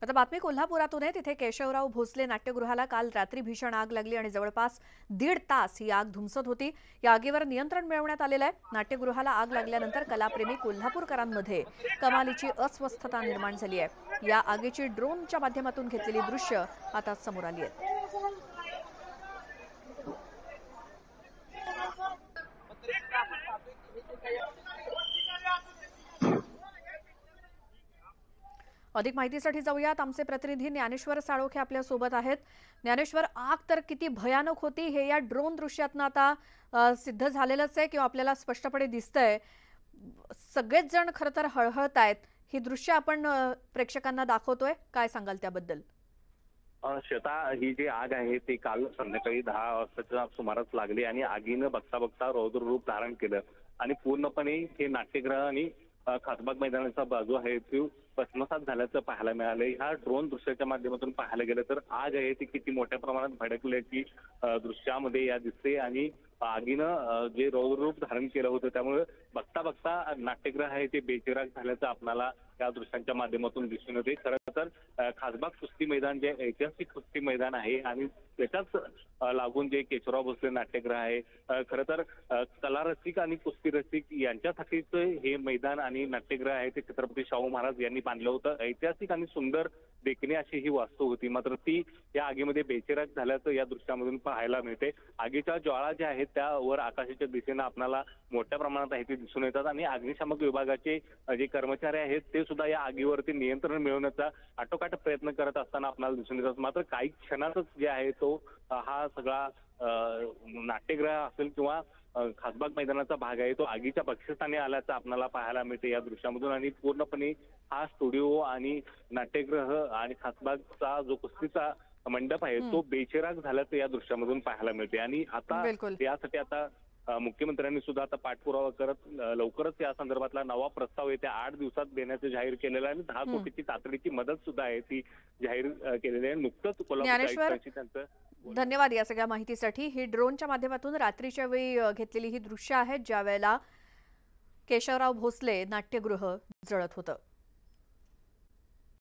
आता बातमी कोल्हापुरातून आहे। तिथे केशवराव भोसले नाट्यगृहाला काल रात्री भीषण आग लागली आणि जवळपास 1.5 तास ही आग धुमसत होती। या आगीवर नियंत्रण मिळवण्यात आलेलं आहे। नाट्यगृहाला आग लागल्यानंतर कलाप्रेमी कोल्हापूरकरांमध्ये कमालीची अस्वस्थता निर्माण झाली आहे। या आगीची ड्रोनच्या माध्यमातून घेतलेली दृश्य आता समोर आली आहेत। अधिक माहितीसाठी जाऊयात। आमचे प्रतिनिधी ज्ञानेश्वर साळोखे आपल्या सोबत आहेत। ज्ञानेश्वर, आग तर किती भयानक होती हे या ड्रोन दृश्यातून आता सिद्ध झालेलंच आहे किंवा आपल्याला स्पष्टपणे दिसतंय। सगळेच जण खरं तर हळहळतायत। ही दृश्य आपण प्रेक्षकांना दाखवतोय, काय सांगाल त्याबद्दल? श्वेता, ही जी आग आहे ती काल संध्याकाळी 10 वाजताच्या सुमारास लागली आणि आगीनं बघता बघता रौद्र रूप धारण केलं आणि पूर्णपणे हे नाट्यगृह आणि खासबाग मैदानाचा बाजू आहे ती भस्मसात झाल्याचं पाहायला मिळालं। ह्या ड्रोन दृश्याच्या माध्यमातून पाहायला गेलं तर आग आहे ती किती मोठ्या प्रमाणात भडकल्याची दृश्यामध्ये या दिसते आणि आगीनं जे रौद्र रूप धारण केलं होतं त्यामुळे बघता बघता नाट्यगृह आहे ते बेचिराग झाल्याचं आपल्याला या दृश्यांच्या माध्यमातून दिसून येते। खरं तर खासबाग कुस्ती मैदान जे ऐतिहासिक कुस्ती मैदान आहे आणि त्याच्याच लागून जे केशवराव भोसले नाट्यगृह आहे, खरं तर कला रसिक आणि कुस्ती रसिक यांच्यासाठीच हे मैदान आणि नाट्यगृह आहे ते छत्रपती शाहू महाराज यांनी बांधलं होतं। ऐतिहासिक आणि सुंदर देखणी अशी ही वास्तू होती, मात्र ती या आगीमध्ये बेचिराग झाल्याचं या दृश्यामधून पाहायला मिळते। आगीच्या ज्वाळा ज्या आहेत त्या वर आकाशाच्या दिशेनं आपल्याला मोठ्या प्रमाणात आहे ते दिसून येतात आणि अग्निशामक विभागाचे जे कर्मचारी आहेत ते सुद्धा या आगीवरती नियंत्रण मिळवण्याचा आटोकाट प्रयत्न करत असताना आपल्याला दिसून येतात। मात्र काही क्षणातच जे आहे तो हा सगळा नाट्यगृह असेल किंवा खासबाग मैदानाचा भाग आहे तो आगीच्या बक्षिसाने आल्याचं आपल्याला पाहायला मिळते या दृश्यामधून आणि पूर्णपणे हा स्टुडिओ आणि नाट्यगृह आणि खासबागचा जो कुस्तीचा मंडप आहे तो बेचिराग झाल्याचं या दृश्यामधून पाहायला मिळते। आणि आता यासाठी आता मुख्यमंत्र्यांनी सुद्धा आता पाठपुरावा करत लवकरच या संदर्भातला नवा प्रस्ताव येत्या 8 दिवसात देण्याचं जाहीर केलेलं आहे आणि 10 कोटीची तातडीची मदत सुद्धा आहे ती जाहीर केलेली आहे। नुकतंच कोल्हापूर त्यांचं धन्यवाद या सगळ्या माहितीसाठी। ही ड्रोनच्या माध्यमातून रात्रीच्या वेळी घेतलेली ही दृश्य आहेत ज्या वेळेला केशवराव भोसले नाट्यगृह जळत होतं।